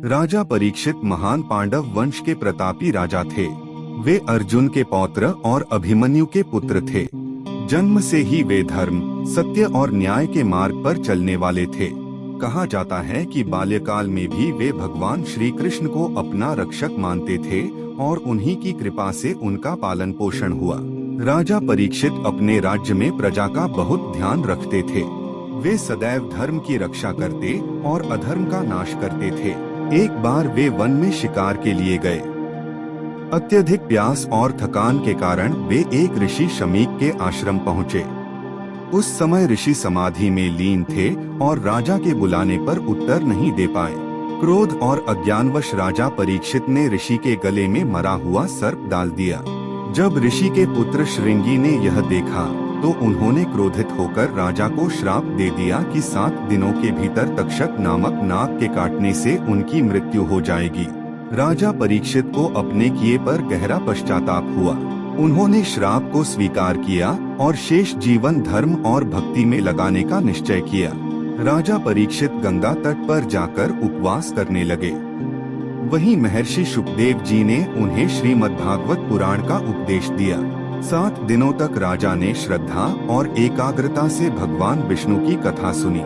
राजा परीक्षित महान पांडव वंश के प्रतापी राजा थे। वे अर्जुन के पौत्र और अभिमन्यु के पुत्र थे। जन्म से ही वे धर्म, सत्य और न्याय के मार्ग पर चलने वाले थे। कहा जाता है कि बाल्यकाल में भी वे भगवान श्री कृष्ण को अपना रक्षक मानते थे और उन्हीं की कृपा से उनका पालन पोषण हुआ। राजा परीक्षित अपने राज्य में प्रजा का बहुत ध्यान रखते थे। वे सदैव धर्म की रक्षा करते और अधर्म का नाश करते थे। एक बार वे वन में शिकार के लिए गए। अत्यधिक प्यास और थकान के कारण वे एक ऋषि शमीक के आश्रम पहुँचे। उस समय ऋषि समाधि में लीन थे और राजा के बुलाने पर उत्तर नहीं दे पाए। क्रोध और अज्ञानवश राजा परीक्षित ने ऋषि के गले में मरा हुआ सर्प डाल दिया। जब ऋषि के पुत्र श्रृंगी ने यह देखा तो उन्होंने क्रोधित होकर राजा को श्राप दे दिया कि 7 दिनों के भीतर तक्षक नामक नाग के काटने से उनकी मृत्यु हो जाएगी। राजा परीक्षित को अपने किए पर गहरा पश्चाताप हुआ। उन्होंने श्राप को स्वीकार किया और शेष जीवन धर्म और भक्ति में लगाने का निश्चय किया। राजा परीक्षित गंगा तट पर जाकर उपवास करने लगे। वहीं महर्षि शुकदेव जी ने उन्हें श्रीमद्भागवत पुराण का उपदेश दिया। 7 दिनों तक राजा ने श्रद्धा और एकाग्रता से भगवान विष्णु की कथा सुनी।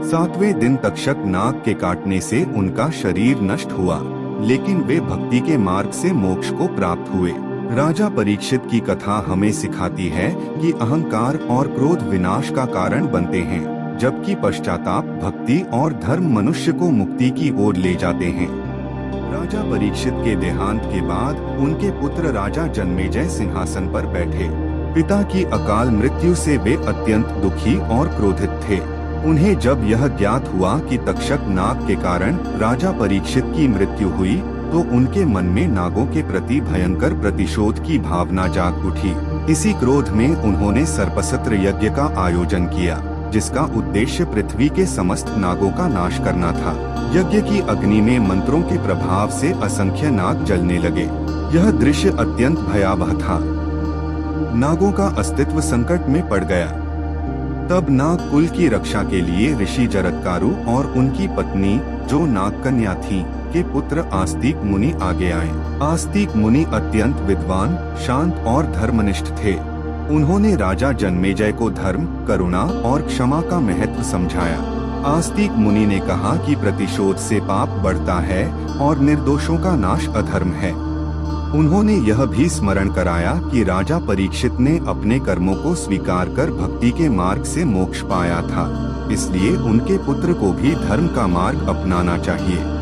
7वें दिन तक्षक नाग के काटने से उनका शरीर नष्ट हुआ, लेकिन वे भक्ति के मार्ग से मोक्ष को प्राप्त हुए। राजा परीक्षित की कथा हमें सिखाती है कि अहंकार और क्रोध विनाश का कारण बनते हैं, जबकि पश्चाताप, भक्ति और धर्म मनुष्य को मुक्ति की ओर ले जाते हैं। राजा परीक्षित के देहांत के बाद उनके पुत्र राजा जन्मेजय सिंहासन पर बैठे। पिता की अकाल मृत्यु से वे अत्यंत दुखी और क्रोधित थे। उन्हें जब यह ज्ञात हुआ कि तक्षक नाग के कारण राजा परीक्षित की मृत्यु हुई तो उनके मन में नागों के प्रति भयंकर प्रतिशोध की भावना जाग उठी। इसी क्रोध में उन्होंने सर्पसत्र यज्ञ का आयोजन किया, जिसका उद्देश्य पृथ्वी के समस्त नागों का नाश करना था। यज्ञ की अग्नि में मंत्रों के प्रभाव से असंख्य नाग जलने लगे। यह दृश्य अत्यंत भयावह था। नागों का अस्तित्व संकट में पड़ गया। तब नाग कुल की रक्षा के लिए ऋषि जरत्कारु और उनकी पत्नी, जो नागकन्या थी, के पुत्र आस्तिक मुनि आगे आए। आस्तिक मुनि अत्यंत विद्वान, शांत और धर्मनिष्ठ थे। उन्होंने राजा जन्मेजय को धर्म, करुणा और क्षमा का महत्व समझाया। आस्तिक मुनि ने कहा कि प्रतिशोध से पाप बढ़ता है और निर्दोषों का नाश अधर्म है। उन्होंने यह भी स्मरण कराया कि राजा परीक्षित ने अपने कर्मों को स्वीकार कर भक्ति के मार्ग से मोक्ष पाया था, इसलिए उनके पुत्र को भी धर्म का मार्ग अपनाना चाहिए।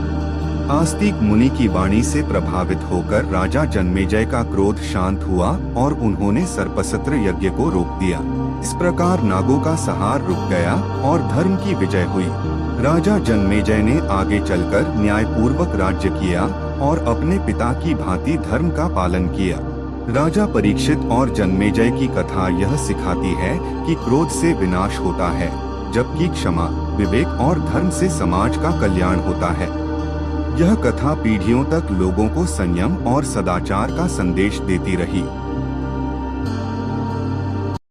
आस्तिक मुनि की वाणी से प्रभावित होकर राजा जन्मेजय का क्रोध शांत हुआ और उन्होंने सर्पसत्र यज्ञ को रोक दिया। इस प्रकार नागों का संहार रुक गया और धर्म की विजय हुई। राजा जन्मेजय ने आगे चलकर न्यायपूर्वक राज्य किया और अपने पिता की भांति धर्म का पालन किया। राजा परीक्षित और जन्मेजय की कथा यह सिखाती है कि क्रोध से विनाश होता है, जबकि क्षमा, विवेक और धर्म से समाज का कल्याण होता है। यह कथा पीढ़ियों तक लोगों को संयम और सदाचार का संदेश देती रही।